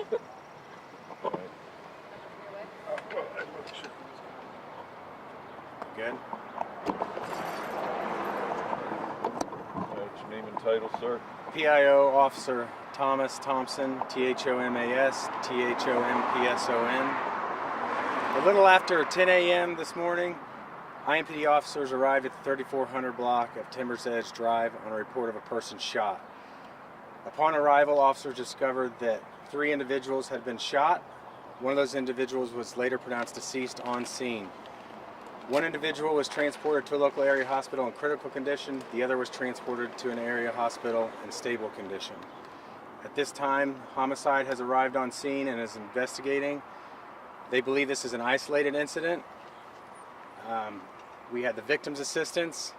Good. What's your name and title, sir? PIO Officer Thomas Thompson, THOMAS, THOMPSON. A little after 10 a.m. this morning, IMPD officers arrived at the 3400 block of Timbers Edge Drive on a report of a person shot. Upon arrival, officers discovered that 3 individuals had been shot. One of those individuals was later pronounced deceased on scene. One individual was transported to a local area hospital in critical condition. The other was transported to an area hospital in stable condition. At this time, homicide has arrived on scene and is investigating. They believe this is an isolated incident. We had the victim's assistance,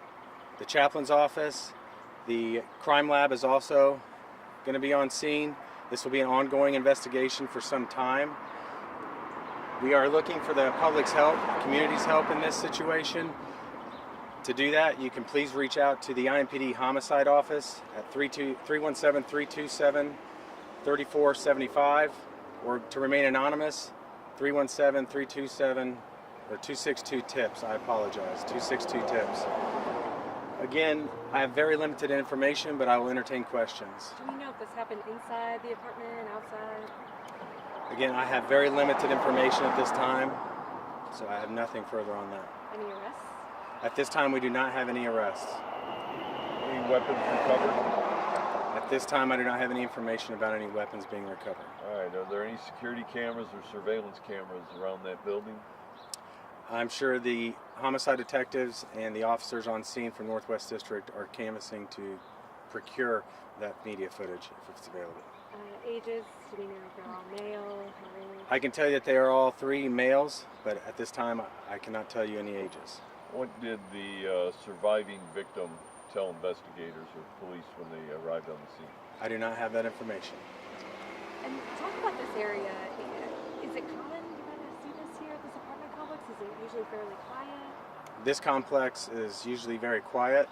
the chaplain's office, the crime lab is also going to be on scene. This will be an ongoing investigation for some time. We are looking for the public's help, community's help in this situation. To do that, you can please reach out to the IMPD Homicide Office at 317-327-3475, or to remain anonymous, 317-327 or 262-TIPS. I apologize, 262-TIPS. Again, I have very limited information, but I will entertain questions. Do we know if this happened inside the apartment, outside? Again, I have very limited information at this time, so I have nothing further on that. Any arrests? At this time, we do not have any arrests. Any weapons recovered? At this time, I do not have any information about any weapons being recovered. All right, are there any security cameras or surveillance cameras around that building? I'm sure the homicide detectives and the officers on scene from Northwest District are canvassing to procure that media footage if it's available. Ages? Do we know if they're all male? I can tell you that they are all 3 males, but at this time I cannot tell you any ages. What did the surviving victim tell investigators or police when they arrived on the scene? I do not have that information. And talk about this area. Is it common to kind of see this here at this apartment complex? Is it usually fairly quiet? This complex is usually very quiet.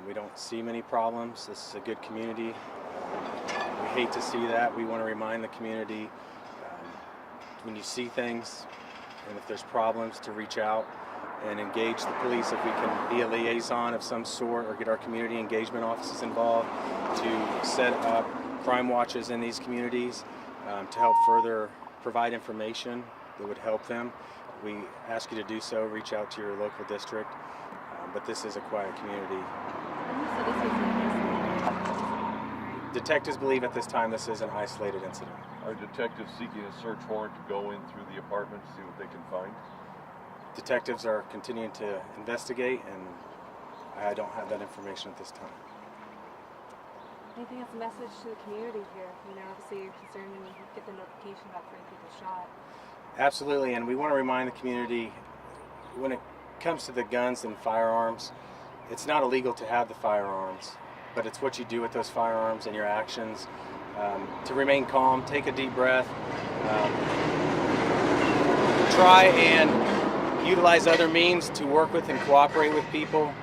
We don't see many problems. This is a good community. We hate to see that. We want to remind the community when you see things and if there's problems to reach out and engage the police if we can be a liaison of some sort, or get our community engagement offices involved to set up crime watches in these communities to help further provide information that would help them. We ask you to do so. Reach out to your local district, but this is a quiet community. So this is Detectives believe at this time this is an isolated incident. Are detectives seeking a search warrant to go in through the apartment to see what they can find? Detectives are continuing to investigate, and I don't have that information at this time. Anything as a message to the community here? You know, obviously you're concerned when you get the notification about 3 people shot. Absolutely, and we want to remind the community when it comes to the guns and firearms, it's not illegal to have the firearms, but it's what you do with those firearms and your actions. To remain calm, take a deep breath, try and utilize other means to work with and cooperate with people,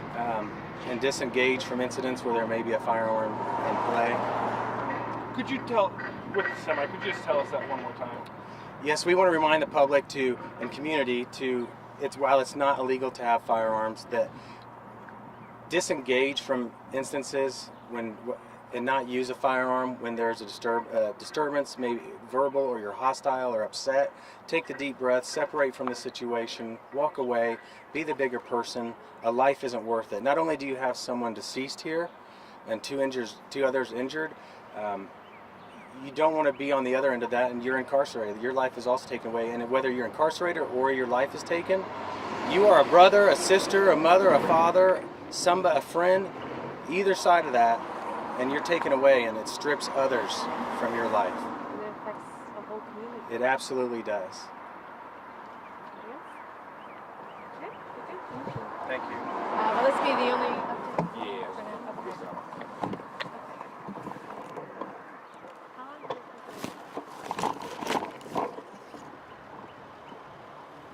and disengage from incidents where there may be a firearm in play. Could you tell, with the semi, could you just tell us that one more time? Yes, we want to remind the public and community while it's not illegal to have firearms, that disengage from instances and not use a firearm when there's a disturbance, maybe verbal, or you're hostile or upset. Take the deep breath, separate from the situation, walk away, be the bigger person. A life isn't worth it. Not only do you have someone deceased here and 2 others injured, you don't want to be on the other end of that and you're incarcerated. Your life is also taken away, and whether you're incarcerated or your life is taken, you are a brother, a sister, a mother, a father, a friend, either side of that, and you're taken away, and it strips others from your life. And it affects the whole community. It absolutely does. Yes? Okay, thank you. Thank you. Will this be the only